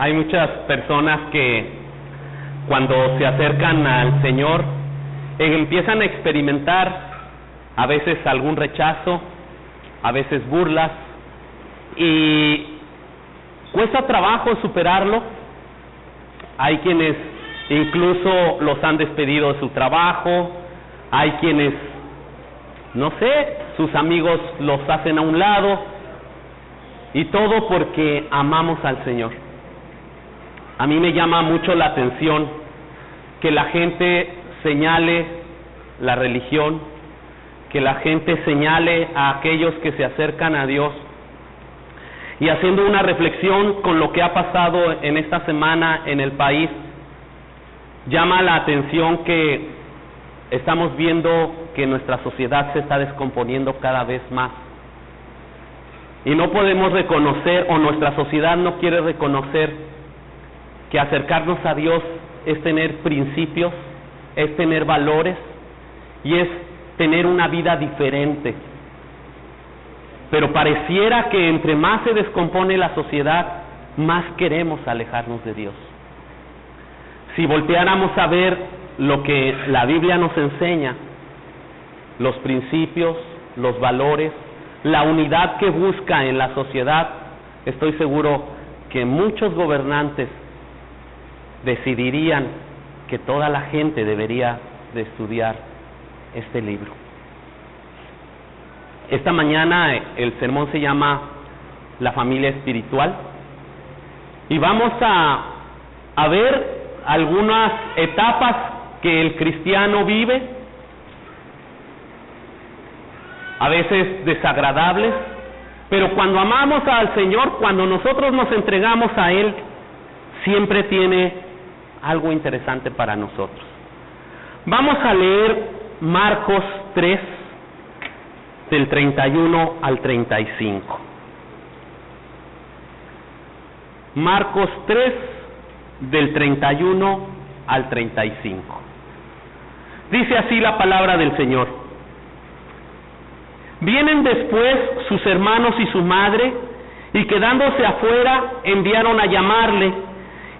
Hay muchas personas que cuando se acercan al Señor empiezan a experimentar a veces algún rechazo, a veces burlas, y cuesta trabajo superarlo. Hay quienes incluso los han despedido de su trabajo, hay quienes, no sé, sus amigos los hacen a un lado, y todo porque amamos al Señor. A mí me llama mucho la atención que la gente señale la religión, que la gente señale a aquellos que se acercan a Dios. Y haciendo una reflexión con lo que ha pasado en esta semana en el país, llama la atención que estamos viendo que nuestra sociedad se está descomponiendo cada vez más. Y no podemos reconocer, o nuestra sociedad no quiere reconocer, que acercarnos a Dios es tener principios, es tener valores y es tener una vida diferente. Pero pareciera que entre más se descompone la sociedad, más queremos alejarnos de Dios. Si volteáramos a ver lo que la Biblia nos enseña, los principios, los valores, la unidad que busca en la sociedad, estoy seguro que muchos gobernantes decidirían que toda la gente debería de estudiar este libro. Esta mañana el sermón se llama La familia espiritual, y vamos a ver algunas etapas que el cristiano vive, a veces desagradables, pero cuando amamos al Señor, cuando nosotros nos entregamos a Él, siempre tiene algo interesante para nosotros. Vamos a leer Marcos 3, del 31 al 35. Marcos 3, del 31 al 35. Dice así la palabra del Señor. Vienen después sus hermanos y su madre, y quedándose afuera, enviaron a llamarle.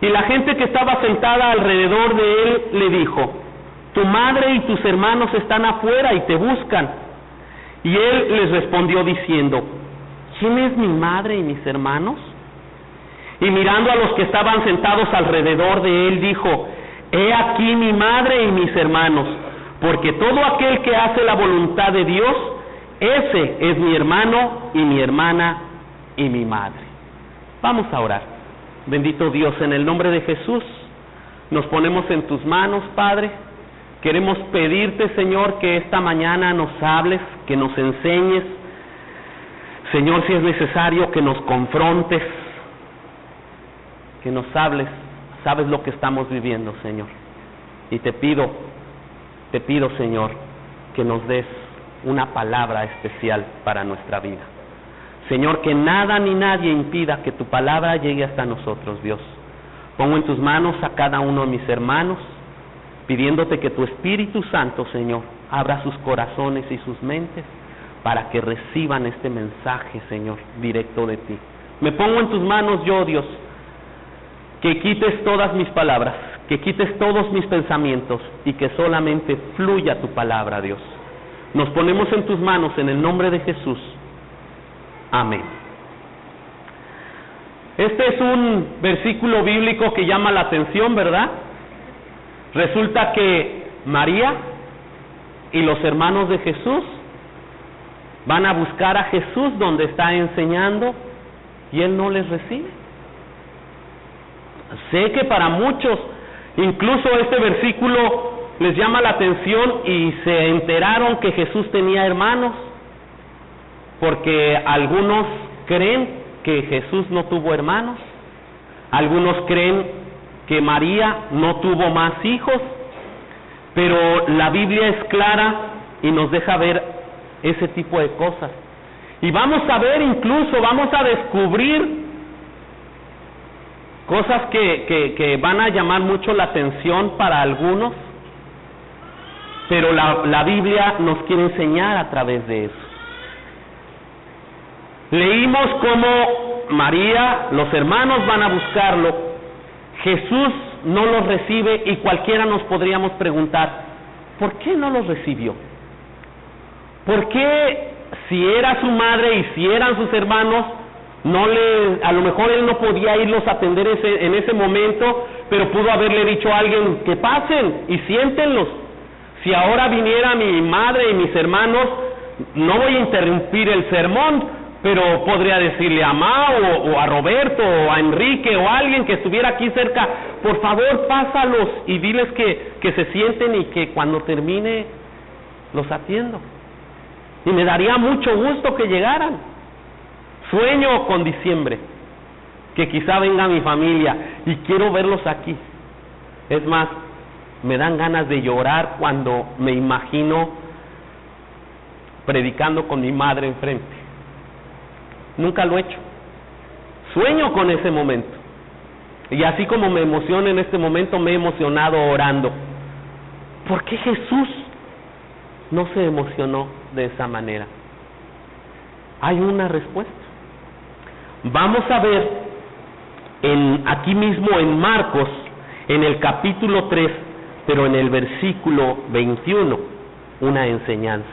Y la gente que estaba sentada alrededor de él le dijo: tu madre y tus hermanos están afuera y te buscan. Y él les respondió diciendo: ¿quién es mi madre y mis hermanos? Y mirando a los que estaban sentados alrededor de él, dijo: he aquí mi madre y mis hermanos, porque todo aquel que hace la voluntad de Dios, ese es mi hermano y mi hermana y mi madre. Vamos a orar. Bendito Dios, en el nombre de Jesús, nos ponemos en tus manos, Padre. Queremos pedirte, Señor, que esta mañana nos hables, que nos enseñes. Señor, si es necesario, que nos confrontes, que nos hables. Sabes lo que estamos viviendo, Señor. Y te pido, Señor, que nos des una palabra especial para nuestra vida. Señor, que nada ni nadie impida que tu palabra llegue hasta nosotros, Dios. Pongo en tus manos a cada uno de mis hermanos, pidiéndote que tu Espíritu Santo, Señor, abra sus corazones y sus mentes para que reciban este mensaje, Señor, directo de ti. Me pongo en tus manos yo, Dios, que quites todas mis palabras, que quites todos mis pensamientos y que solamente fluya tu palabra, Dios. Nos ponemos en tus manos en el nombre de Jesús. Amén. Este es un versículo bíblico que llama la atención, ¿verdad? Resulta que María y los hermanos de Jesús van a buscar a Jesús donde está enseñando y Él no les recibe. Sé que para muchos, incluso este versículo les llama la atención y se enteraron que Jesús tenía hermanos, porque algunos creen que Jesús no tuvo hermanos Algunos creen que María no tuvo más hijos, pero la Biblia es clara y nos deja ver ese tipo de cosas. Y vamos a ver, incluso vamos a descubrir cosas que van a llamar mucho la atención para algunos, pero la Biblia nos quiere enseñar a través de eso. Leímos cómo María, los hermanos van a buscarlo, Jesús no los recibe y cualquiera nos podríamos preguntar, ¿por qué no los recibió? ¿Por qué si era su madre y si eran sus hermanos, a lo mejor él no podía irlos a atender en ese momento, pero pudo haberle dicho a alguien que pasen y siéntenlos? Si ahora viniera mi madre y mis hermanos, no voy a interrumpir el sermón, pero podría decirle a Ma o a Roberto o a Enrique o a alguien que estuviera aquí cerca, por favor pásalos y diles que se sienten y que cuando termine los atiendo. Y me daría mucho gusto que llegaran. Sueño con diciembre, que quizá venga mi familia y quiero verlos aquí. Es más, me dan ganas de llorar cuando me imagino predicando con mi madre enfrente. Nunca lo he hecho. Sueño con ese momento. Y así como me emociono en este momento, me he emocionado orando. ¿Por qué Jesús no se emocionó de esa manera? Hay una respuesta. Vamos a ver aquí mismo en Marcos, en el capítulo 3, pero en el versículo 21, una enseñanza.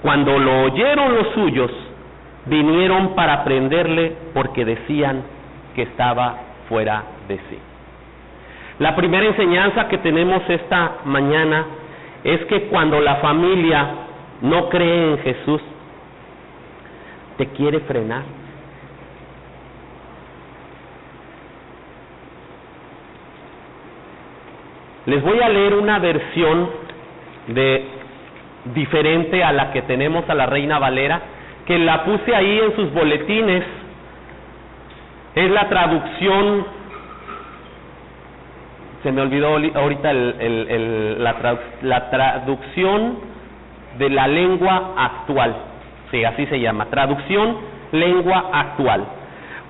Cuando lo oyeron los suyos, vinieron para prenderle porque decían que estaba fuera de sí. La primera enseñanza que tenemos esta mañana es que cuando la familia no cree en Jesús, te quiere frenar. Les voy a leer una versión diferente a la que tenemos, a la Reina Valera, que la puse ahí en sus boletines. Es la traducción, se me olvidó ahorita la traducción de la lengua actual. Sí, así se llama, traducción lengua actual.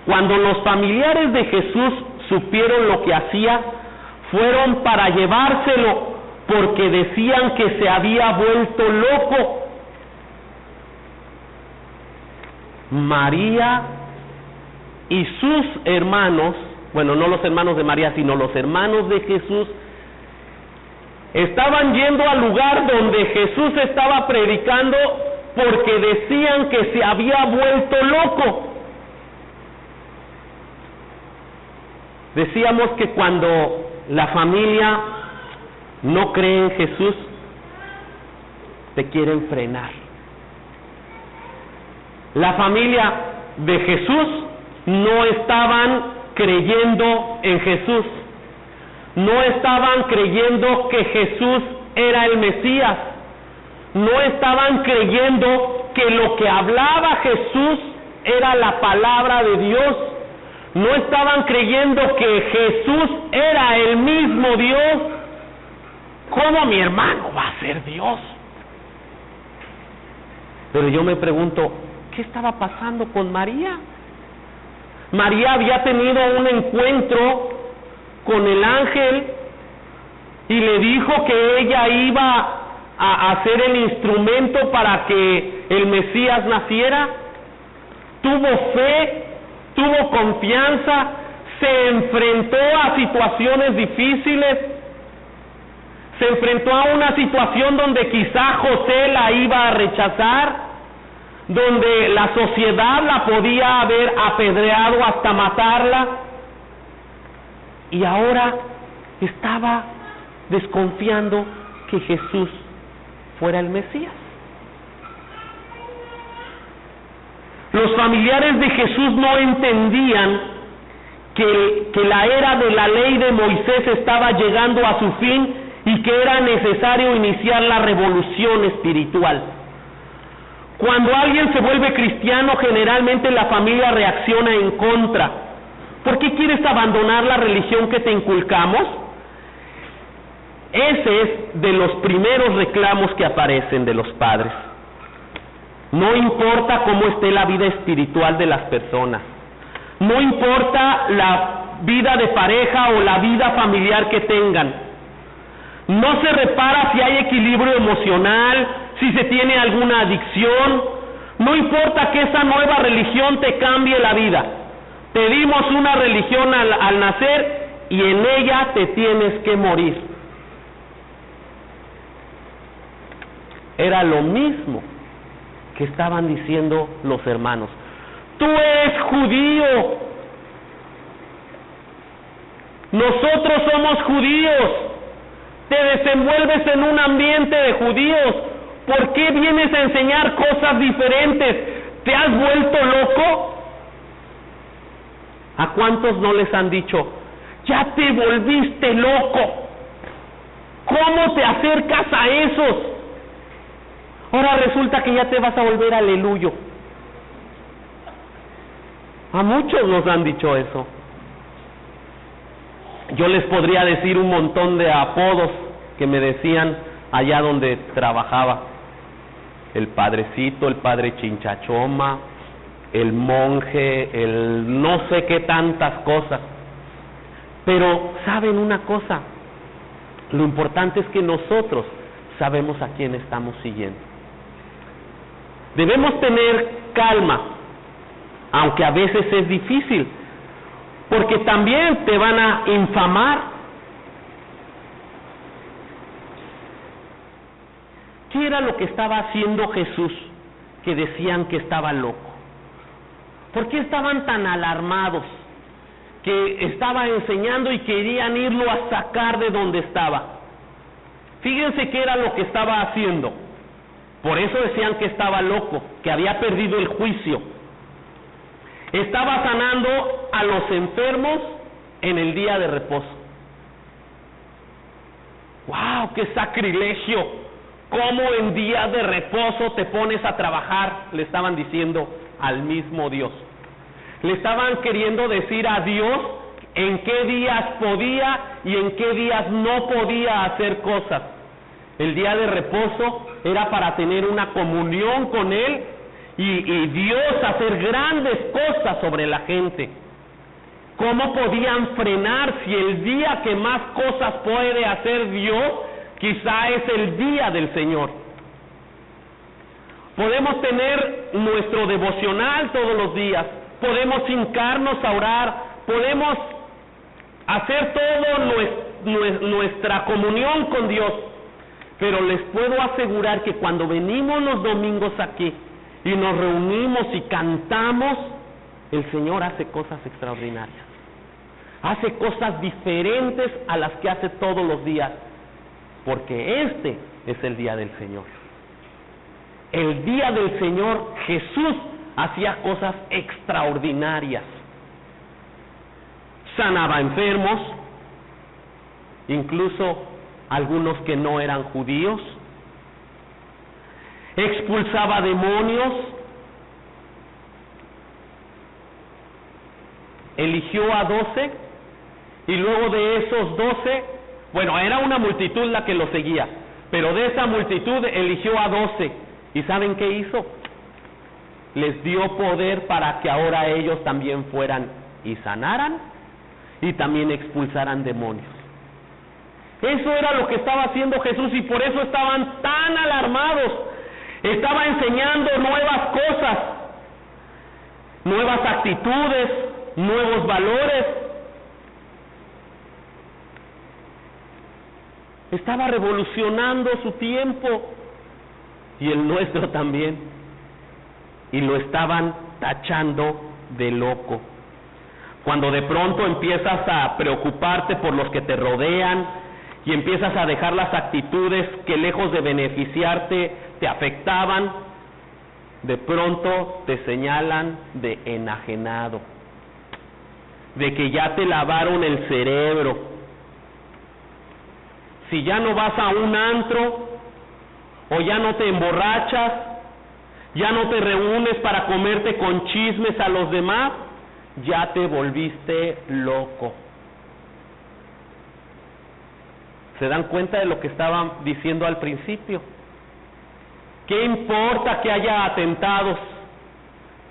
Cuando los familiares de Jesús supieron lo que hacía, fueron para llevárselo, porque decían que se había vuelto loco. María y sus hermanos, bueno, no los hermanos de María, sino los hermanos de Jesús, estaban yendo al lugar donde Jesús estaba predicando, porque decían que se había vuelto loco. Decíamos que cuando la familia no cree en Jesús, te quieren frenar. La familia de Jesús no estaban creyendo en Jesús, no estaban creyendo que Jesús era el Mesías, no estaban creyendo que lo que hablaba Jesús era la palabra de Dios, no estaban creyendo que Jesús era el mismo Dios. ¿Cómo mi hermano va a ser Dios? Pero yo me pregunto, ¿qué estaba pasando con María? María había tenido un encuentro con el ángel y le dijo que ella iba a ser el instrumento para que el Mesías naciera. Tuvo fe, tuvo confianza, se enfrentó a situaciones difíciles, se enfrentó a una situación donde quizá José la iba a rechazar, donde la sociedad la podía haber apedreado hasta matarla, y ahora estaba desconfiando que Jesús fuera el Mesías. Los familiares de Jesús no entendían que la era de la ley de Moisés estaba llegando a su fin y que era necesario iniciar la revolución espiritual. Cuando alguien se vuelve cristiano, generalmente la familia reacciona en contra. ¿Por qué quieres abandonar la religión que te inculcamos? Ese es de los primeros reclamos que aparecen de los padres. No importa cómo esté la vida espiritual de las personas, no importa la vida de pareja o la vida familiar que tengan, no se repara si hay equilibrio emocional, si se tiene alguna adicción, no importa que esa nueva religión te cambie la vida. Te dimos una religión al nacer y en ella te tienes que morir. Era lo mismo que estaban diciendo los hermanos. Tú eres judío, nosotros somos judíos, te desenvuelves en un ambiente de judíos, ¿por qué vienes a enseñar cosas diferentes? ¿Te has vuelto loco? ¿A cuántos no les han dicho, ya te volviste loco? ¿Cómo te acercas a esos? Ahora resulta que ya te vas a volver aleluyo. A muchos nos han dicho eso. Yo les podría decir un montón de apodos que me decían allá donde trabajaba. El padrecito, el padre chinchachoma, el monje, el no sé qué tantas cosas. Pero ¿saben una cosa? Lo importante es que nosotros sabemos a quién estamos siguiendo. Debemos tener calma, aunque a veces es difícil, porque también te van a infamar. ¿Qué era lo que estaba haciendo Jesús que decían que estaba loco? ¿Por qué estaban tan alarmados que estaba enseñando y querían irlo a sacar de donde estaba? Fíjense qué era lo que estaba haciendo. Por eso decían que estaba loco, que había perdido el juicio. Estaba sanando a los enfermos en el día de reposo. ¡Wow! ¡Qué sacrilegio! ¿Cómo en día de reposo te pones a trabajar? Le estaban diciendo al mismo Dios. Le estaban queriendo decir a Dios en qué días podía y en qué días no podía hacer cosas. El día de reposo era para tener una comunión con Él y Dios hacer grandes cosas sobre la gente. ¿Cómo podían frenar si el día que más cosas puede hacer Dios quizá es el día del Señor? Podemos tener nuestro devocional todos los días, podemos hincarnos a orar, podemos hacer todo nuestra comunión con Dios, pero les puedo asegurar que cuando venimos los domingos aquí y nos reunimos y cantamos, el Señor hace cosas extraordinarias, hace cosas diferentes a las que hace todos los días, porque este es el día del Señor. El día del Señor Jesús hacía cosas extraordinarias, sanaba enfermos, incluso algunos que no eran judíos, expulsaba demonios, eligió a 12 y luego de esos 12, bueno, era una multitud la que lo seguía, pero de esa multitud eligió a 12 y ¿saben qué hizo? Les dio poder para que ahora ellos también fueran y sanaran y también expulsaran demonios. Eso era lo que estaba haciendo Jesús y por eso estaban tan alarmados. Estaba enseñando nuevas cosas, nuevas actitudes, nuevos valores. Estaba revolucionando su tiempo y el nuestro también. Y lo estaban tachando de loco. Cuando de pronto empiezas a preocuparte por los que te rodean y empiezas a dejar las actitudes que lejos de beneficiarte te afectaban, de pronto te señalan de enajenado, de que ya te lavaron el cerebro. Si ya no vas a un antro o ya no te emborrachas, ya no te reúnes para comerte con chismes a los demás, ya te volviste loco. ¿Se dan cuenta de lo que estaba diciendo al principio? ¿Qué importa que haya atentados?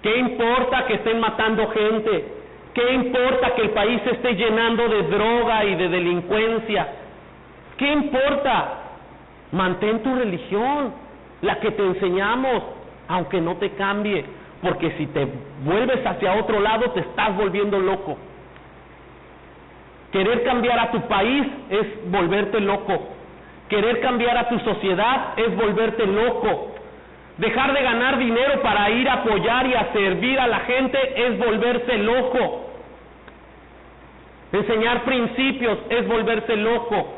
¿Qué importa que estén matando gente? ¿Qué importa que el país se esté llenando de droga y de delincuencia? ¿Qué importa? Mantén tu religión, la que te enseñamos, aunque no te cambie, porque si te vuelves hacia otro lado te estás volviendo loco. Querer cambiar a tu país es volverte loco. Querer cambiar a tu sociedad es volverte loco. Dejar de ganar dinero para ir a apoyar y a servir a la gente es volverse loco. Enseñar principios es volverse loco.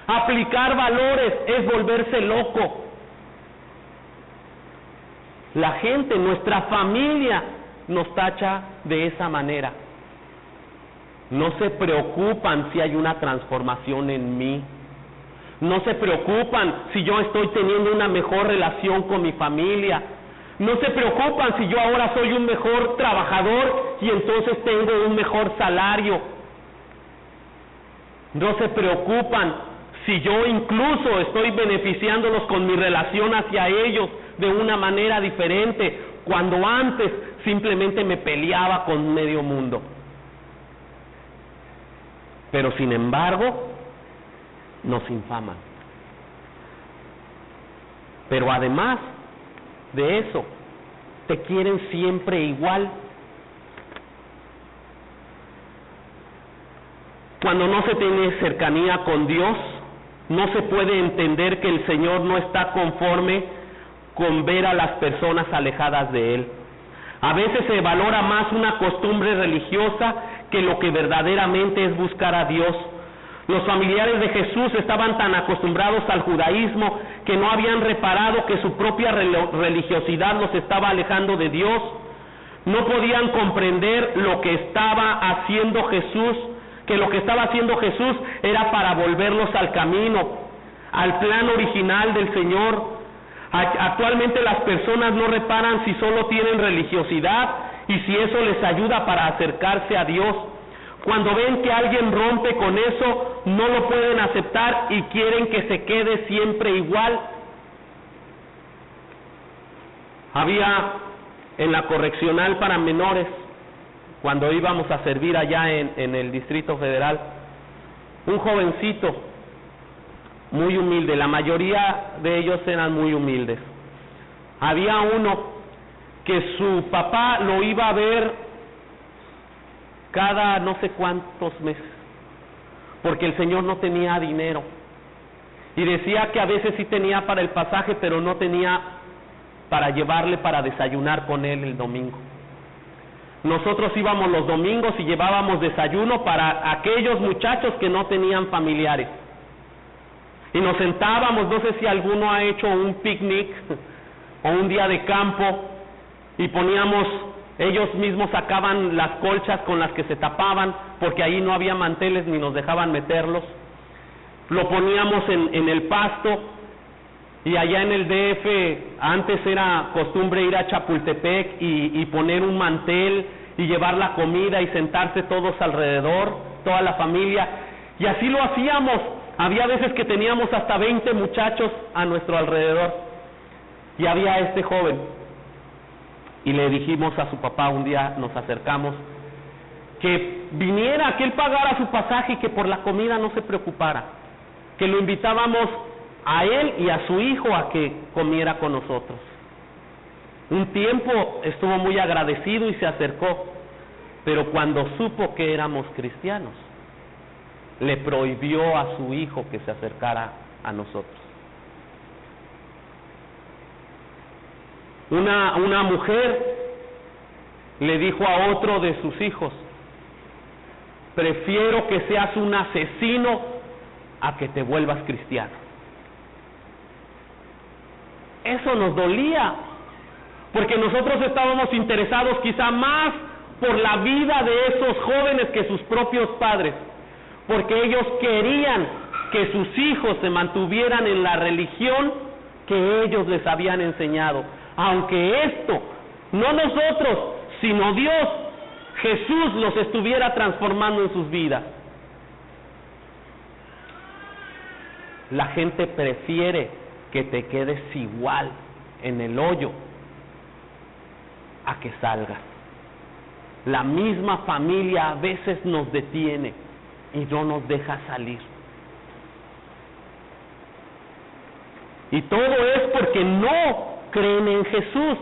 Aplicar valores es volverse loco. La gente, nuestra familia, nos tacha de esa manera. No se preocupan si hay una transformación en mí. No se preocupan si yo estoy teniendo una mejor relación con mi familia. No se preocupan si yo ahora soy un mejor trabajador y entonces tengo un mejor salario. No se preocupan si yo incluso estoy beneficiándolos con mi relación hacia ellos de una manera diferente, cuando antes simplemente me peleaba con medio mundo. Pero sin embargo, nos infaman. Pero además de eso, te quieren siempre igual. Cuando no se tiene cercanía con Dios, no se puede entender que el Señor no está conforme con ver a las personas alejadas de Él. A veces se valora más una costumbre religiosa que lo que verdaderamente es buscar a Dios. Los familiares de Jesús estaban tan acostumbrados al judaísmo que no habían reparado que su propia religiosidad los estaba alejando de Dios. No podían comprender lo que estaba haciendo Jesús, que lo que estaba haciendo Jesús era para volverlos al camino, al plan original del Señor. Actualmente las personas no reparan si solo tienen religiosidad y si eso les ayuda para acercarse a Dios. Cuando ven que alguien rompe con eso, no lo pueden aceptar y quieren que se quede siempre igual. Había en la correccional para menores, cuando íbamos a servir allá en el Distrito Federal, un jovencito muy humilde, la mayoría de ellos eran muy humildes. Había uno que su papá lo iba a ver cada no sé cuántos meses, porque el señor no tenía dinero, y decía que a veces sí tenía para el pasaje, pero no tenía para llevarle para desayunar con él el domingo. Nosotros íbamos los domingos y llevábamos desayuno para aquellos muchachos que no tenían familiares. Y nos sentábamos, no sé si alguno ha hecho un picnic o un día de campo, y poníamos, ellos mismos sacaban las colchas con las que se tapaban, porque ahí no había manteles ni nos dejaban meterlos. Lo poníamos en el pasto, y allá en el DF antes era costumbre ir a Chapultepec y poner un mantel y llevar la comida y sentarse todos alrededor, toda la familia, y así lo hacíamos. Había veces que teníamos hasta 20 muchachos a nuestro alrededor, y había este joven, y le dijimos a su papá, un día nos acercamos, que viniera, que él pagara su pasaje y que por la comida no se preocupara, que lo invitábamos a él y a su hijo a que comiera con nosotros. Un tiempo estuvo muy agradecido y se acercó, pero cuando supo que éramos cristianos, le prohibió a su hijo que se acercara a nosotros. Una mujer le dijo a otro de sus hijos: prefiero que seas un asesino a que te vuelvas cristiano. Eso nos dolía, porque nosotros estábamos interesados quizá más por la vida de esos jóvenes que sus propios padres, porque ellos querían que sus hijos se mantuvieran en la religión que ellos les habían enseñado. aunque esto, no nosotros, sino Dios, Jesús, los estuviera transformando en sus vidas. La gente prefiere que te quedes igual en el hoyo a que salgas. La misma familia a veces nos detiene y no nos deja salir. Y todo es porque no creen en Jesús.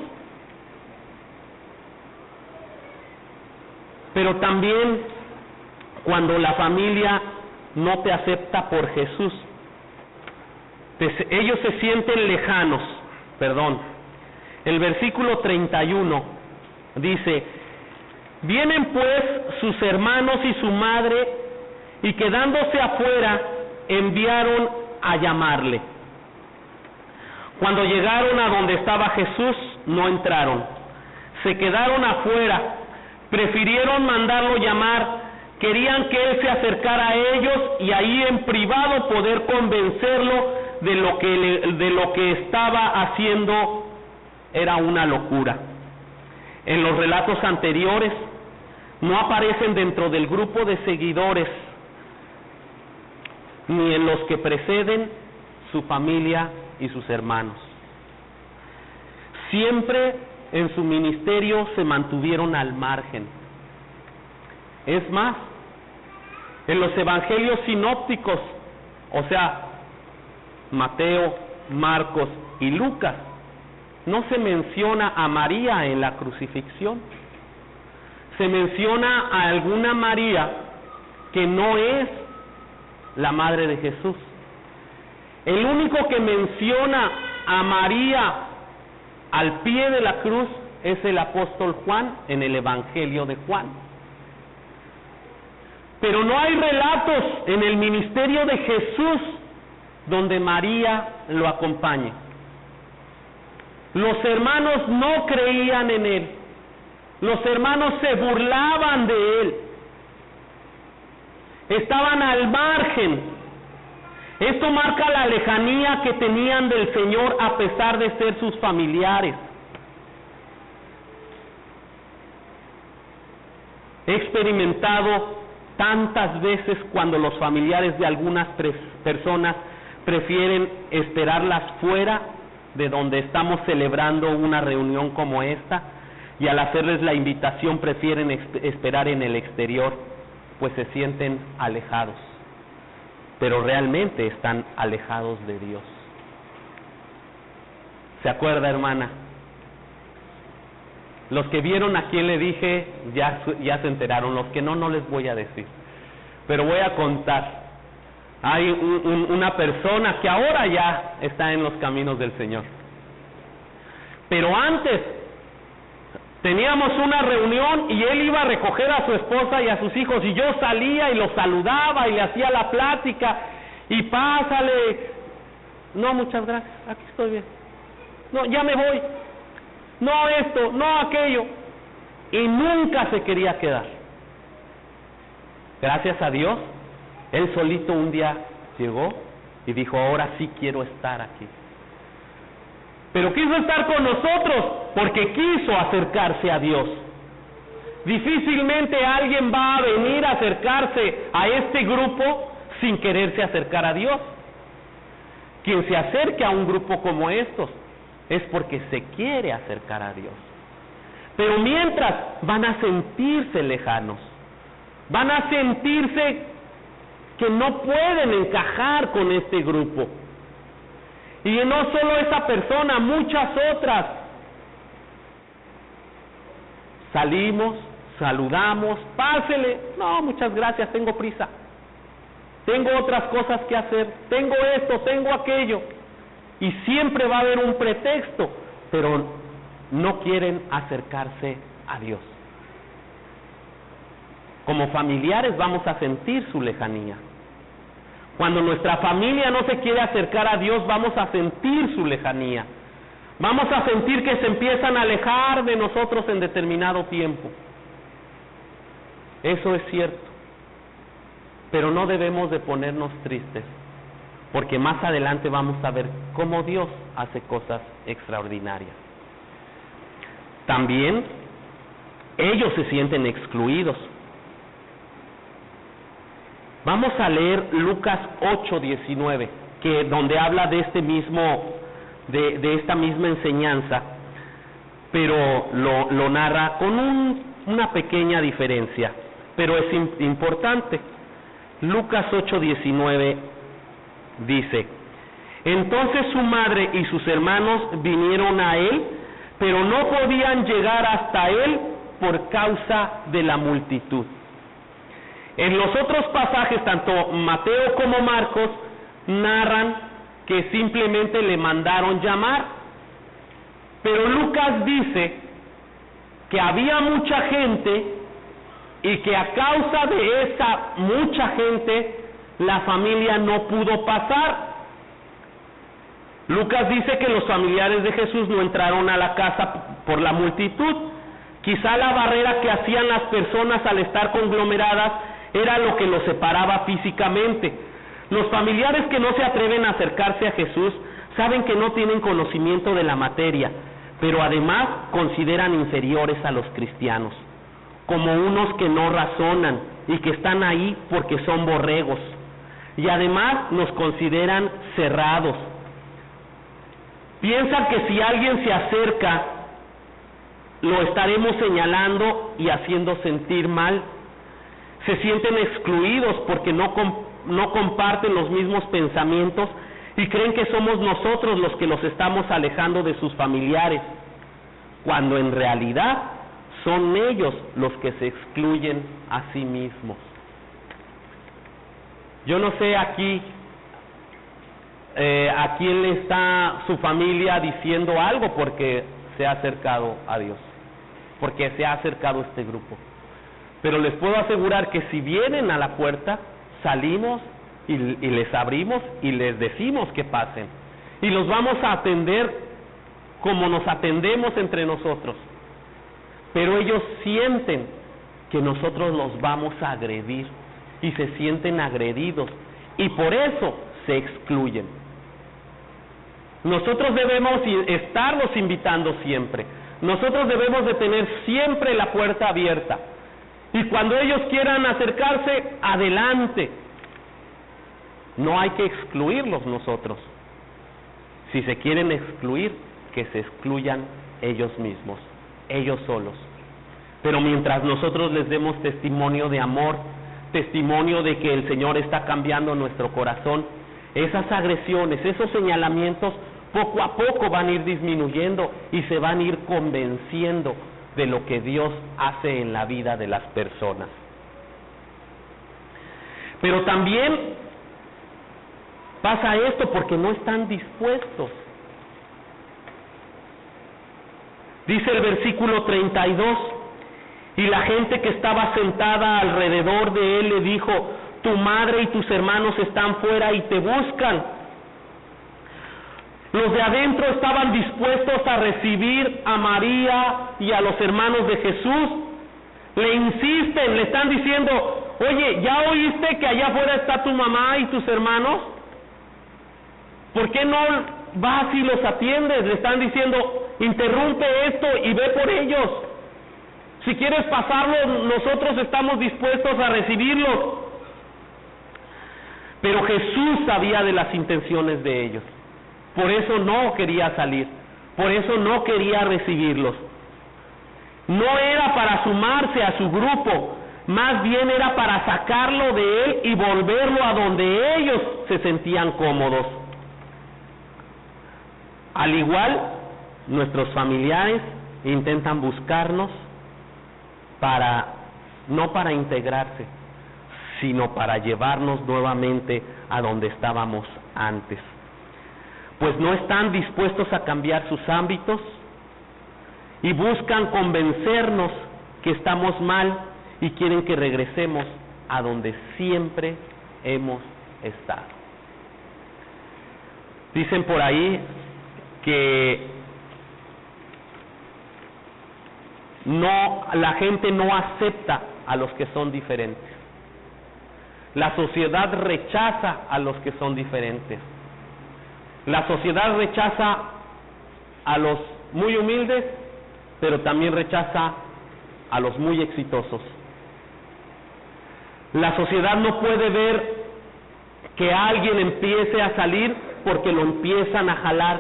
Pero también cuando la familia no te acepta por Jesús, ellos se sienten lejanos. El versículo 31 dice: vienen pues sus hermanos y su madre, y quedándose afuera, enviaron a llamarle. Cuando llegaron a donde estaba Jesús, no entraron. Se quedaron afuera, prefirieron mandarlo llamar. Querían que él se acercara a ellos y ahí en privado poder convencerlo de lo que estaba haciendo era una locura. En los relatos anteriores no aparecen dentro del grupo de seguidores, ni en los que preceden su familia y sus hermanos. Siempre en su ministerio se mantuvieron al margen. Es más, en los evangelios sinópticos, o sea, Mateo, Marcos y Lucas, no se menciona a María en la crucifixión. Se menciona a alguna María que no es la madre de Jesús. El único que menciona a María al pie de la cruz es el apóstol Juan en el Evangelio de Juan. Pero no hay relatos en el ministerio de Jesús donde María lo acompañe. Los hermanos no creían en él. Los hermanos se burlaban de él. Estaban al margen. Esto marca la lejanía que tenían del Señor a pesar de ser sus familiares. He experimentado tantas veces cuando los familiares de algunas personas prefieren esperarlas fuera de donde estamos celebrando una reunión como esta, y al hacerles la invitación prefieren esperar en el exterior, pues se sienten alejados, pero realmente están alejados de Dios. ¿Se acuerda, hermana? Los que vieron a quien le dije ya se enteraron, los que no les voy a decir, pero voy a contar. Hay una persona que ahora ya está en los caminos del Señor, pero antes teníamos una reunión y él iba a recoger a su esposa y a sus hijos, y yo salía y los saludaba y le hacía la plática, y pásale, no, muchas gracias, aquí estoy bien, no, ya me voy, no esto, no aquello, y nunca se quería quedar. Gracias a Dios, él solito un día llegó y dijo: ahora sí quiero estar aquí. Pero quiso estar con nosotros porque quiso acercarse a Dios. Difícilmente alguien va a venir a acercarse a este grupo sin quererse acercar a Dios. Quien se acerque a un grupo como estos es porque se quiere acercar a Dios. Pero mientras van a sentirse lejanos, van a sentirse que no pueden encajar con este grupo. Y no solo esa persona, muchas otras. Salimos, saludamos, pásele, no, muchas gracias, tengo prisa, tengo otras cosas que hacer, tengo esto, tengo aquello, y siempre va a haber un pretexto, pero no quieren acercarse a Dios. Como familiares vamos a sentir su lejanía. Cuando nuestra familia no se quiere acercar a Dios, vamos a sentir su lejanía. Vamos a sentir que se empiezan a alejar de nosotros en determinado tiempo. Eso es cierto. Pero no debemos de ponernos tristes, porque más adelante vamos a ver cómo Dios hace cosas extraordinarias. también ellos se sienten excluidos. Vamos a leer Lucas 8:19, que donde habla de este mismo, de esta misma enseñanza, pero lo narra con una pequeña diferencia, pero es importante. Lucas 8:19 dice: entonces su madre y sus hermanos vinieron a él, pero no podían llegar hasta él por causa de la multitud. En los otros pasajes, tanto Mateo como Marcos narran que simplemente le mandaron llamar, pero Lucas dice que había mucha gente y que a causa de esa mucha gente la familia no pudo pasar. Lucas dice que los familiares de Jesús no entraron a la casa por la multitud. Quizá la barrera que hacían las personas al estar conglomeradas era lo que los separaba físicamente. Los familiares que no se atreven a acercarse a Jesús saben que no tienen conocimiento de la materia, pero además consideran inferiores a los cristianos, como unos que no razonan y que están ahí porque son borregos, y además nos consideran cerrados. Piensan que si alguien se acerca, lo estaremos señalando y haciendo sentir mal. Se sienten excluidos porque no comparten los mismos pensamientos y creen que somos nosotros los que los estamos alejando de sus familiares, cuando en realidad son ellos los que se excluyen a sí mismos. Yo no sé aquí a quién le está su familia diciendo algo porque se ha acercado a Dios, porque se ha acercado este grupo. Pero les puedo asegurar que si vienen a la puerta, salimos y les abrimos y les decimos que pasen. Y los vamos a atender como nos atendemos entre nosotros. Pero ellos sienten que nosotros los vamos a agredir y se sienten agredidos y por eso se excluyen. Nosotros debemos estarlos invitando siempre. Nosotros debemos de tener siempre la puerta abierta. Y cuando ellos quieran acercarse, adelante. No hay que excluirlos nosotros. Si se quieren excluir, que se excluyan ellos mismos, ellos solos. Pero mientras nosotros les demos testimonio de amor, testimonio de que el Señor está cambiando nuestro corazón, esas agresiones, esos señalamientos, poco a poco van a ir disminuyendo y se van a ir convenciendo de lo que Dios hace en la vida de las personas. Pero también pasa esto porque no están dispuestos. Dice el versículo 32, y la gente que estaba sentada alrededor de él le dijo: tu madre y tus hermanos están fuera y te buscan. Los de adentro estaban dispuestos a recibir a María y a los hermanos de Jesús. Le insisten, le están diciendo: oye, ¿ya oíste que allá afuera está tu mamá y tus hermanos? ¿Por qué no vas y los atiendes? Le están diciendo: interrumpe esto y ve por ellos. Si quieres pasarlo, nosotros estamos dispuestos a recibirlos. Pero Jesús sabía de las intenciones de ellos. Por eso no quería salir, por eso no quería recibirlos. No era para sumarse a su grupo, más bien era para sacarlo de él y volverlo a donde ellos se sentían cómodos. Al igual, nuestros familiares intentan buscarnos no para integrarse, sino para llevarnos nuevamente a donde estábamos antes. Pues no están dispuestos a cambiar sus ámbitos y buscan convencernos que estamos mal y quieren que regresemos a donde siempre hemos estado. Dicen por ahí que la gente no acepta a los que son diferentes. La sociedad rechaza a los que son diferentes. La sociedad rechaza a los muy humildes pero también rechaza a los muy exitosos. La sociedad no puede ver que alguien empiece a salir porque lo empiezan a jalar.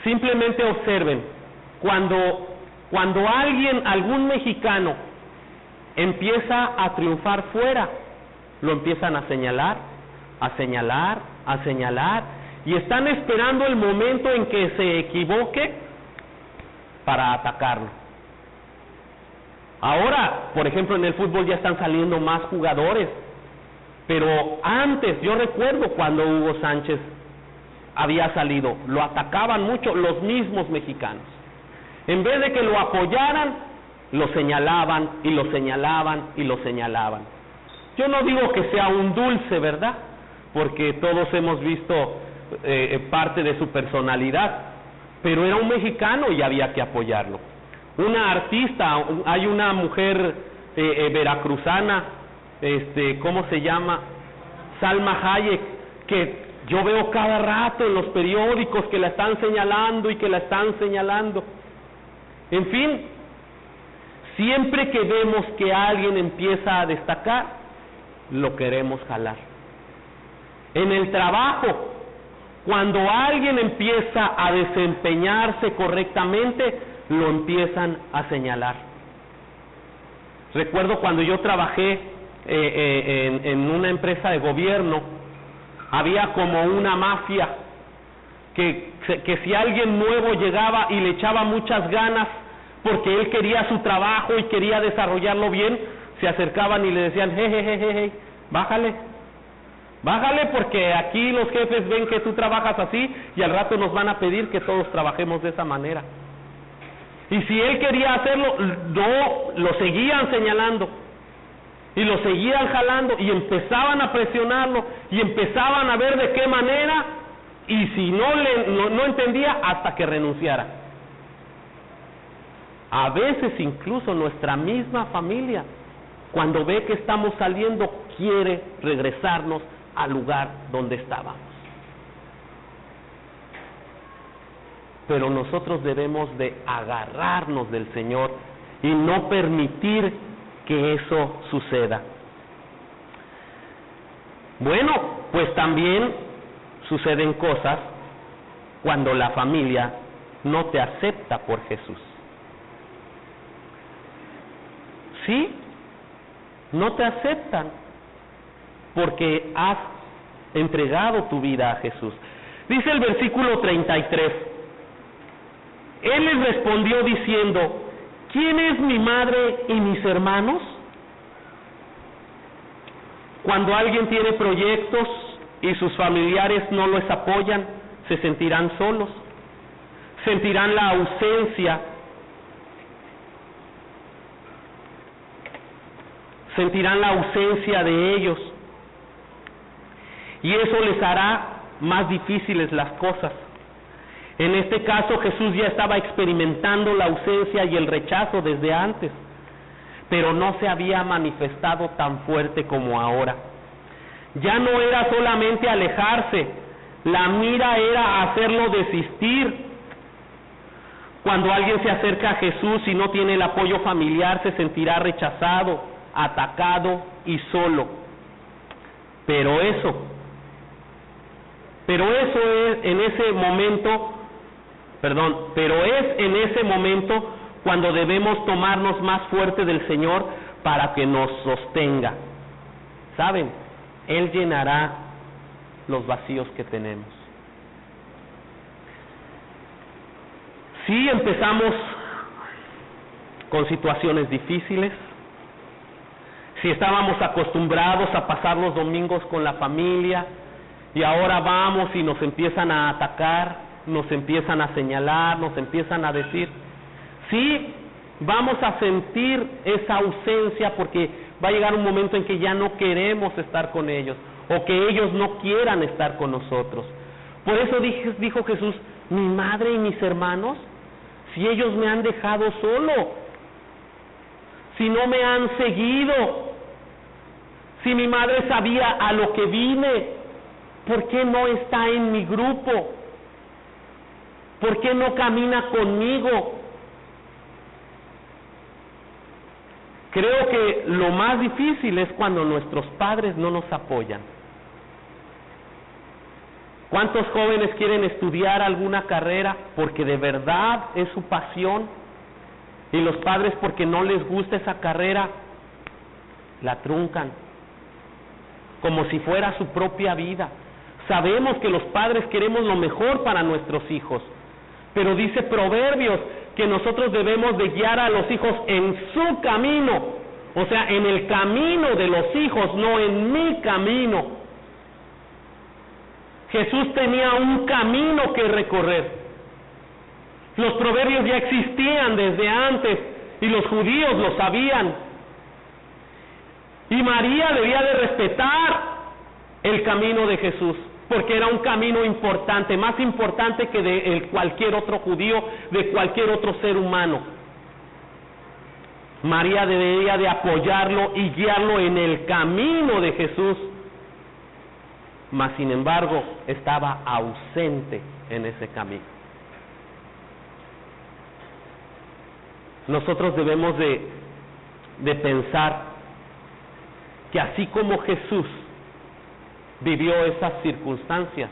Simplemente observen, cuando algún mexicano empieza a triunfar fuera, lo empiezan a señalar, y están esperando el momento en que se equivoque para atacarlo. Ahora, por ejemplo, en el fútbol ya están saliendo más jugadores, pero antes, yo recuerdo cuando Hugo Sánchez había salido, lo atacaban mucho los mismos mexicanos. En vez de que lo apoyaran, lo señalaban y lo señalaban y lo señalaban. Yo no digo que sea un dulce, ¿verdad? Porque todos hemos visto parte de su personalidad, pero era un mexicano y había que apoyarlo. Una artista, hay una mujer veracruzana, ¿cómo se llama? Salma Hayek, que yo veo cada rato en los periódicos que la están señalando y que la están señalando. En fin, siempre que vemos que alguien empieza a destacar, lo queremos jalar. En el trabajo, cuando alguien empieza a desempeñarse correctamente, lo empiezan a señalar. Recuerdo cuando yo trabajé en una empresa de gobierno, había como una mafia que si alguien nuevo llegaba y le echaba muchas ganas porque él quería su trabajo y quería desarrollarlo bien, se acercaban y le decían, hey, bájale porque aquí los jefes ven que tú trabajas así y al rato nos van a pedir que todos trabajemos de esa manera. Y si él quería hacerlo, no, lo seguían señalando y lo seguían jalando y empezaban a presionarlo y empezaban a ver de qué manera, y si no entendía, hasta que renunciara. A veces incluso nuestra misma familia, cuando ve que estamos saliendo, quiere regresarnos al lugar donde estábamos. Pero nosotros debemos de agarrarnos del Señor y no permitir que eso suceda. Bueno, pues también suceden cosas cuando la familia no te acepta por Jesús. ¿Sí? No te aceptan porque has entregado tu vida a Jesús. Dice el versículo 33, Él les respondió diciendo, ¿quién es mi madre y mis hermanos? Cuando alguien tiene proyectos y sus familiares no los apoyan, se sentirán solos, sentirán la ausencia de ellos, y eso les hará más difíciles las cosas. En este caso, Jesús ya estaba experimentando la ausencia y el rechazo desde antes, pero no se había manifestado tan fuerte como ahora. Ya no era solamente alejarse, la mira era hacerlo desistir. Cuando alguien se acerca a Jesús y no tiene el apoyo familiar, se sentirá rechazado, atacado y solo. Pero es en ese momento cuando debemos tomarnos más fuerte del Señor para que nos sostenga. ¿Saben? Él llenará los vacíos que tenemos. Si empezamos con situaciones difíciles, si estábamos acostumbrados a pasar los domingos con la familia y ahora vamos y nos empiezan a atacar, nos empiezan a señalar, nos empiezan a decir, sí, vamos a sentir esa ausencia porque va a llegar un momento en que ya no queremos estar con ellos o que ellos no quieran estar con nosotros. Por eso dijo Jesús, mi madre y mis hermanos, si ellos me han dejado solo, si no me han seguido, si mi madre sabía a lo que vine, ¿por qué no está en mi grupo? ¿Por qué no camina conmigo? Creo que lo más difícil es cuando nuestros padres no nos apoyan. ¿Cuántos jóvenes quieren estudiar alguna carrera porque de verdad es su pasión? Y los padres, porque no les gusta esa carrera, la truncan, como si fuera su propia vida. Sabemos que los padres queremos lo mejor para nuestros hijos, pero dice Proverbios que nosotros debemos de guiar a los hijos en su camino, o sea, en el camino de los hijos, no en mi camino. Jesús tenía un camino que recorrer. Los proverbios ya existían desde antes y los judíos lo sabían. Y María debía de respetar el camino de Jesús, porque era un camino importante, más importante que de cualquier otro judío, de cualquier otro ser humano. María debía de apoyarlo y guiarlo en el camino de Jesús, mas sin embargo estaba ausente en ese camino. Nosotros debemos de pensar que así como Jesús vivió esas circunstancias,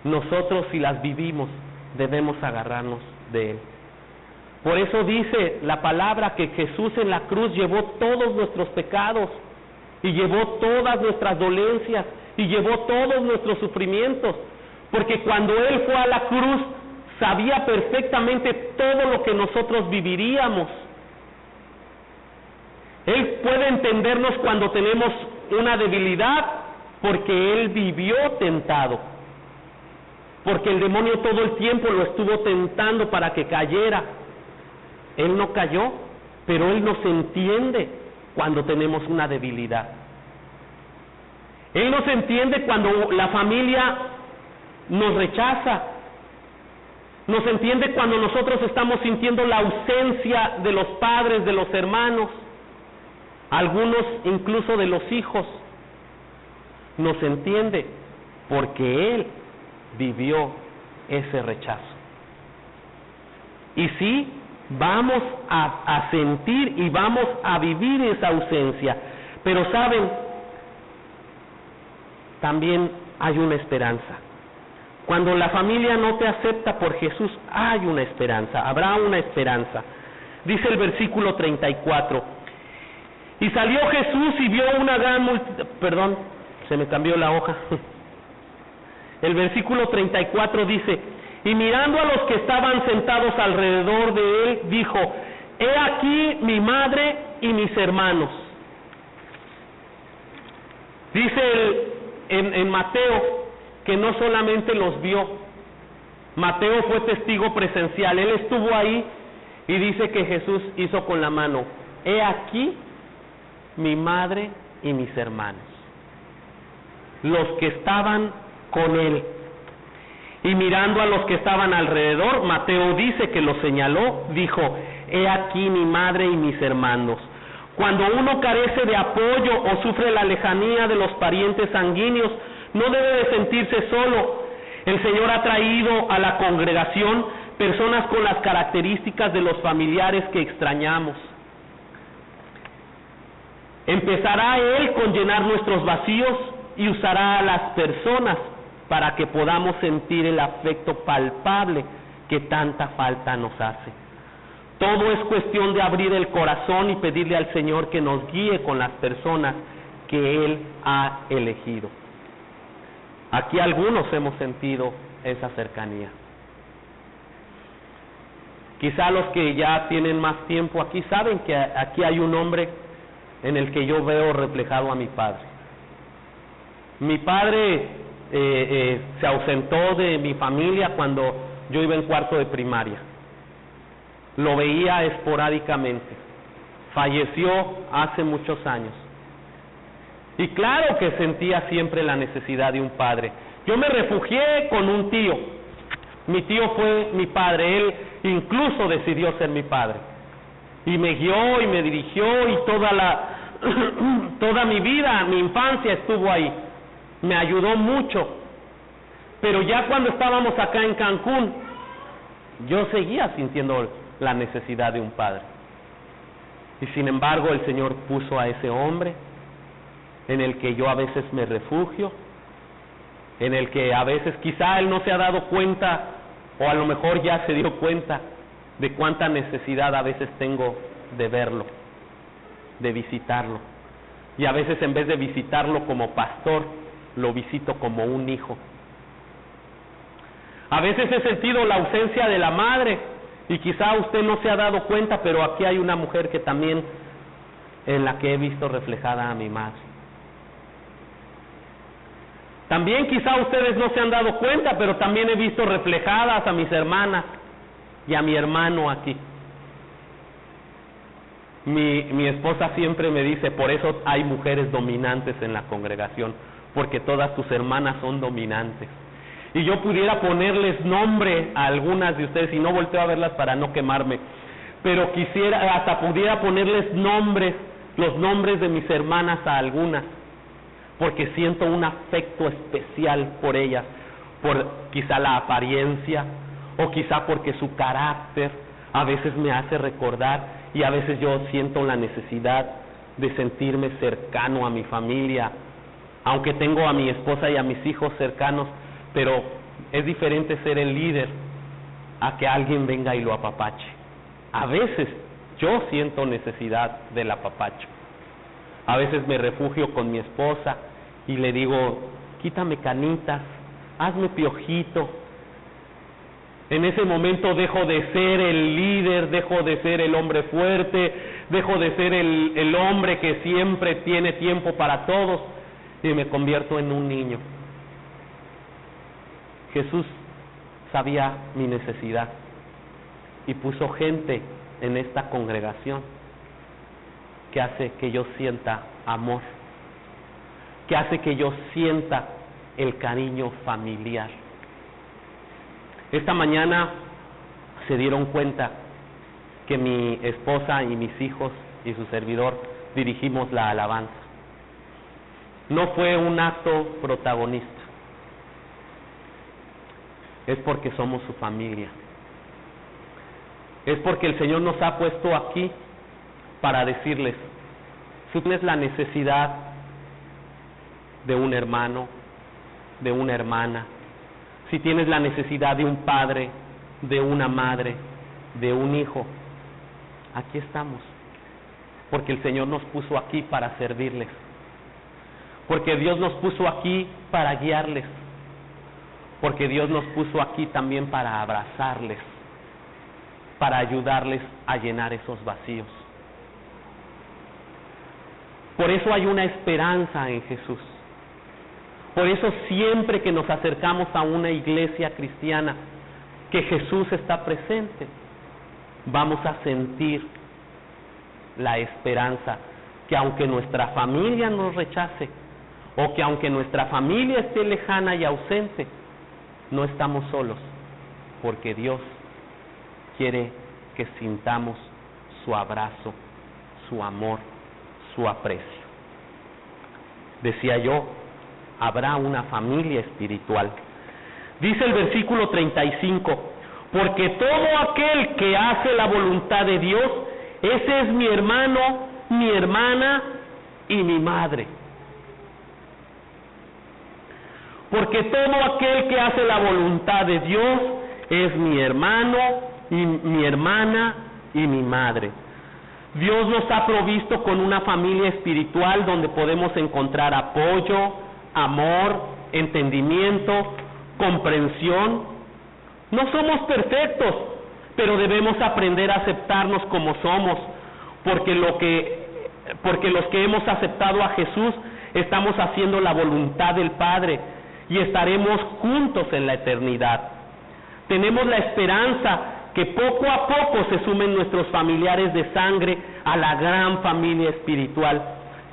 nosotros, si las vivimos, debemos agarrarnos de Él. Por eso dice la palabra que Jesús en la cruz llevó todos nuestros pecados y llevó todas nuestras dolencias y llevó todos nuestros sufrimientos, porque cuando Él fue a la cruz sabía perfectamente todo lo que nosotros viviríamos. Él puede entendernos cuando tenemos una debilidad, porque Él vivió tentado, porque el demonio todo el tiempo lo estuvo tentando para que cayera. Él no cayó, pero Él nos entiende cuando tenemos una debilidad. Él nos entiende cuando la familia nos rechaza. Nos entiende cuando nosotros estamos sintiendo la ausencia de los padres, de los hermanos, algunos incluso de los hijos. Nos entiende porque Él vivió ese rechazo. Y sí, vamos a sentir y vamos a vivir esa ausencia, pero saben, también hay una esperanza. Cuando la familia no te acepta por Jesús, hay una esperanza, habrá una esperanza. Dice el versículo 34, y salió Jesús y vio una gran multitud, perdón, se me cambió la hoja. El versículo 34 dice, y mirando a los que estaban sentados alrededor de él, dijo, he aquí mi madre y mis hermanos. Dice en Mateo que no solamente los vio, Mateo fue testigo presencial, él estuvo ahí y dice que Jesús hizo con la mano, he aquí mi madre y mis hermanos, los que estaban con él. Y mirando a los que estaban alrededor, Mateo dice que los señaló, dijo, he aquí mi madre y mis hermanos. Cuando uno carece de apoyo o sufre la lejanía de los parientes sanguíneos, no debe de sentirse solo. El Señor ha traído a la congregación personas con las características de los familiares que extrañamos. Empezará Él con llenar nuestros vacíos y usará a las personas para que podamos sentir el afecto palpable que tanta falta nos hace. Todo es cuestión de abrir el corazón y pedirle al Señor que nos guíe con las personas que Él ha elegido. Aquí algunos hemos sentido esa cercanía. Quizá los que ya tienen más tiempo aquí saben que aquí hay un hombre en el que yo veo reflejado a mi padre. Mi padre se ausentó de mi familia cuando yo iba en cuarto de primaria. Lo veía esporádicamente. Falleció hace muchos años. Y claro que sentía siempre la necesidad de un padre. Yo me refugié con un tío. Mi tío fue mi padre. Él incluso decidió ser mi padre. Y me guió y me dirigió y toda mi vida, mi infancia estuvo ahí. Me ayudó mucho. Pero ya cuando estábamos acá en Cancún, yo seguía sintiendo la necesidad de un padre. Y sin embargo el Señor puso a ese hombre en el que yo a veces me refugio, en el que a veces quizá él no se ha dado cuenta, o a lo mejor ya se dio cuenta de cuánta necesidad a veces tengo de verlo, de visitarlo. Y a veces en vez de visitarlo como pastor, lo visito como un hijo. A veces he sentido la ausencia de la madre, y quizá usted no se ha dado cuenta, pero aquí hay una mujer que también, en la que he visto reflejada a mi madre. También quizá ustedes no se han dado cuenta, pero también he visto reflejadas a mis hermanas y a mi hermano aquí. Mi esposa siempre me dice, por eso hay mujeres dominantes en la congregación, porque todas tus hermanas son dominantes. Y yo pudiera ponerles nombre a algunas de ustedes, y no volteo a verlas para no quemarme, pero quisiera, hasta pudiera ponerles nombres, los nombres de mis hermanas a algunas, porque siento un afecto especial por ellas, por quizá la apariencia, o quizá porque su carácter a veces me hace recordar, y a veces yo siento la necesidad de sentirme cercano a mi familia, aunque tengo a mi esposa y a mis hijos cercanos, pero es diferente ser el líder a que alguien venga y lo apapache. A veces yo siento necesidad del apapacho. A veces me refugio con mi esposa y le digo, quítame canitas, hazme piojito. En ese momento dejo de ser el líder, dejo de ser el hombre fuerte, dejo de ser el hombre que siempre tiene tiempo para todos, y me convierto en un niño. Jesús sabía mi necesidad y puso gente en esta congregación que hace que yo sienta amor, que hace que yo sienta el cariño familiar. Esta mañana se dieron cuenta que mi esposa y mis hijos y su servidor dirigimos la alabanza. No fue un acto protagonista, es porque somos su familia. Es porque el Señor nos ha puesto aquí para decirles, si tienes la necesidad de un hermano, de una hermana, si tienes la necesidad de un padre, de una madre, de un hijo, aquí estamos, porque el Señor nos puso aquí para servirles, porque Dios nos puso aquí para guiarles, porque Dios nos puso aquí también para abrazarles, para ayudarles a llenar esos vacíos. Por eso hay una esperanza en Jesús. Por eso siempre que nos acercamos a una iglesia cristiana que Jesús está presente, vamos a sentir la esperanza que aunque nuestra familia nos rechace, o que aunque nuestra familia esté lejana y ausente, no estamos solos, porque Dios quiere que sintamos su abrazo, su amor, su aprecio. Decía yo, habrá una familia espiritual. Dice el versículo 35, porque todo aquel que hace la voluntad de Dios, ese es mi hermano, mi hermana y mi madre. Porque todo aquel que hace la voluntad de Dios es mi hermano, y mi hermana y mi madre. Dios nos ha provisto con una familia espiritual donde podemos encontrar apoyo, amor, entendimiento, comprensión. No somos perfectos, pero debemos aprender a aceptarnos como somos, porque los que hemos aceptado a Jesús estamos haciendo la voluntad del Padre y estaremos juntos en la eternidad. Tenemos la esperanza que poco a poco se sumen nuestros familiares de sangre a la gran familia espiritual,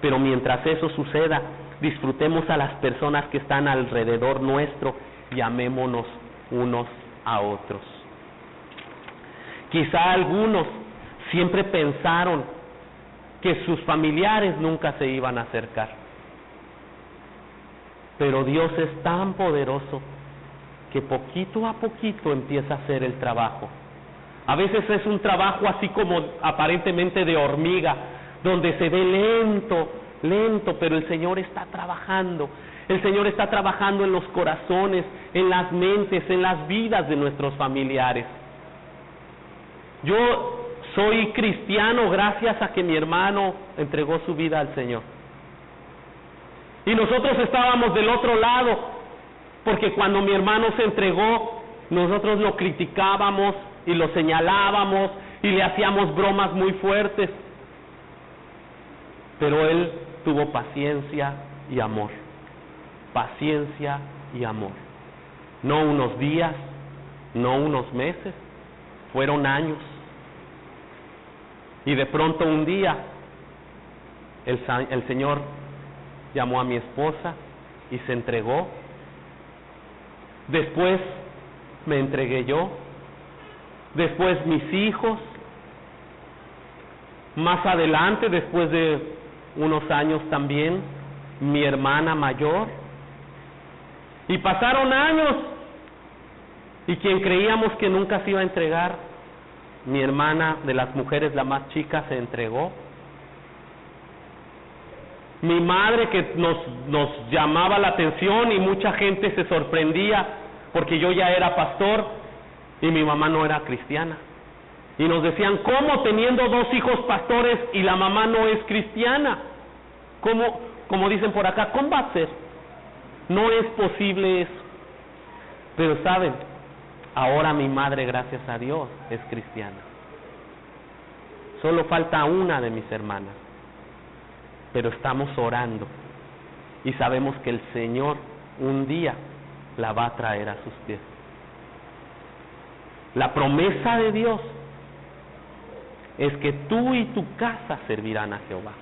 pero mientras eso suceda, disfrutemos a las personas que están alrededor nuestro y amémonos unos a otros. Quizá algunos siempre pensaron que sus familiares nunca se iban a acercar, pero Dios es tan poderoso que poquito a poquito empieza a hacer el trabajo. A veces es un trabajo así como aparentemente de hormiga, donde se ve lento, lento, pero el Señor está trabajando. El Señor está trabajando en los corazones, en las mentes, en las vidas de nuestros familiares. Yo soy cristiano gracias a que mi hermano entregó su vida al Señor. Y nosotros estábamos del otro lado, porque cuando mi hermano se entregó, nosotros lo criticábamos y lo señalábamos y le hacíamos bromas muy fuertes. Pero él tuvo paciencia y amor. Paciencia y amor. No unos días, no unos meses, fueron años. Y de pronto un día el Señor llamó a mi esposa y se entregó. Después me entregué yo. Después mis hijos. Más adelante, después de unos años también, mi hermana mayor. Y pasaron años. Y quien creíamos que nunca se iba a entregar, mi hermana de las mujeres, la más chica, se entregó. Mi madre, que nos llamaba la atención y mucha gente se sorprendía porque yo ya era pastor y mi mamá no era cristiana. Y nos decían, ¿cómo teniendo dos hijos pastores y la mamá no es cristiana? ¿Cómo, como dicen por acá, cómo va a ser? No es posible eso. Pero saben, ahora mi madre, gracias a Dios, es cristiana. Solo falta una de mis hermanas. Pero estamos orando y sabemos que el Señor un día la va a traer a sus pies. La promesa de Dios es que tú y tu casa servirán a Jehová.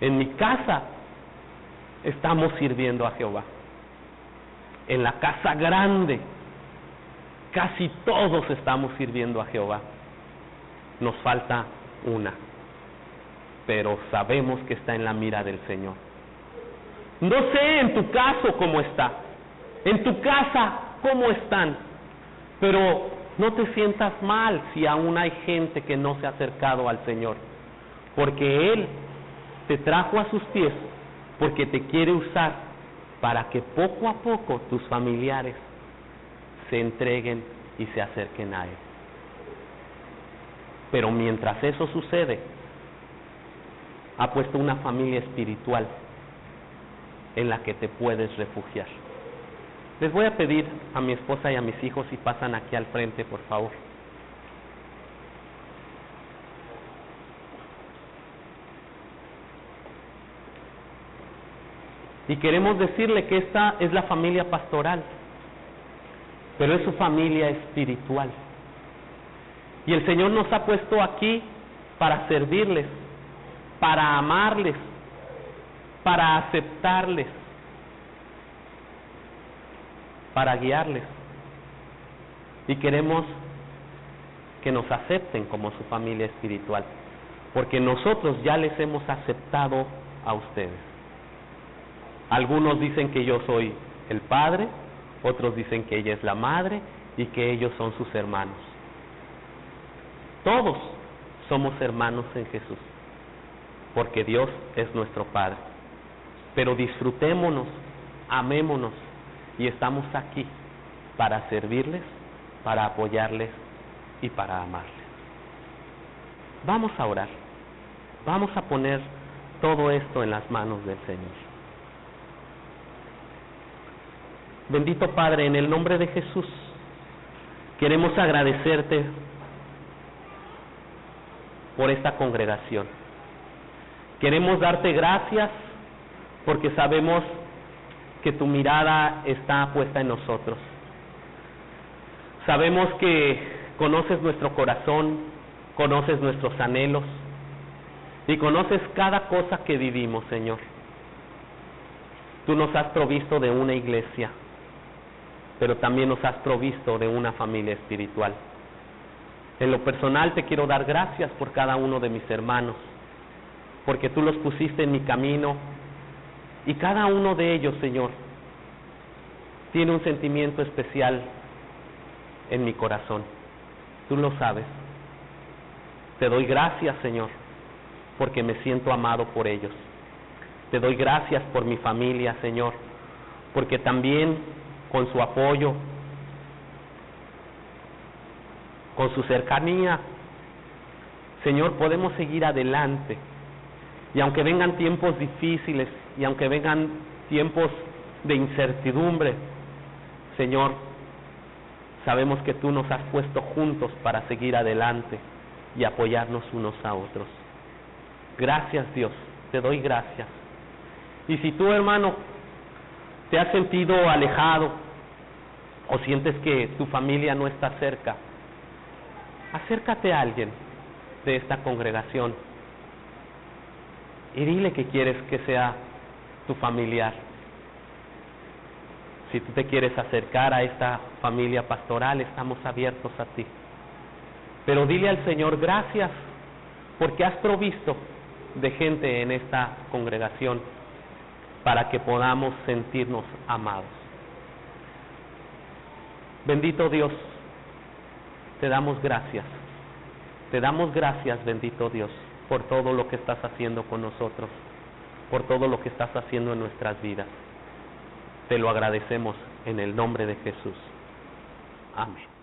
En mi casa estamos sirviendo a Jehová. En la casa grande casi todos estamos sirviendo a Jehová. Nos falta una, pero sabemos que está en la mira del Señor. No sé en tu caso cómo está, en tu casa cómo están, pero no te sientas mal si aún hay gente que no se ha acercado al Señor, porque Él te trajo a sus pies, porque te quiere usar para que poco a poco tus familiares se entreguen y se acerquen a Él. Pero mientras eso sucede, ha puesto una familia espiritual en la que te puedes refugiar. Les voy a pedir a mi esposa y a mis hijos si pasan aquí al frente, por favor. Y queremos decirle que esta es la familia pastoral, pero es su familia espiritual. Y el Señor nos ha puesto aquí para servirles, para amarles, para aceptarles, para guiarles. Y queremos que nos acepten como su familia espiritual, porque nosotros ya les hemos aceptado a ustedes. Algunos dicen que yo soy el padre, otros dicen que ella es la madre y que ellos son sus hermanos. Todos somos hermanos en Jesús, porque Dios es nuestro Padre. Pero disfrutémonos, amémonos, y estamos aquí para servirles, para apoyarles y para amarles. Vamos a orar, vamos a poner todo esto en las manos del Señor. Bendito Padre, en el nombre de Jesús, queremos agradecerte por esta congregación. Queremos darte gracias porque sabemos que tu mirada está puesta en nosotros. Sabemos que conoces nuestro corazón, conoces nuestros anhelos y conoces cada cosa que vivimos, Señor. Tú nos has provisto de una iglesia, pero también nos has provisto de una familia espiritual. En lo personal te quiero dar gracias por cada uno de mis hermanos, porque tú los pusiste en mi camino, y cada uno de ellos, Señor, tiene un sentimiento especial en mi corazón. Tú lo sabes. Te doy gracias, Señor, porque me siento amado por ellos. Te doy gracias por mi familia, Señor, porque también con su apoyo, con su cercanía, Señor, podemos seguir adelante. Y aunque vengan tiempos difíciles, y aunque vengan tiempos de incertidumbre, Señor, sabemos que tú nos has puesto juntos para seguir adelante y apoyarnos unos a otros. Gracias, Dios, te doy gracias. Y si tú, hermano, te has sentido alejado o sientes que tu familia no está cerca, acércate a alguien de esta congregación y dile que quieres que sea tu familiar. Si tú te quieres acercar a esta familia pastoral, estamos abiertos a ti. Pero dile al Señor, gracias, porque has provisto de gente en esta congregación para que podamos sentirnos amados. Bendito Dios, te damos gracias. Te damos gracias, bendito Dios, por todo lo que estás haciendo con nosotros, por todo lo que estás haciendo en nuestras vidas. Te lo agradecemos en el nombre de Jesús. Amén.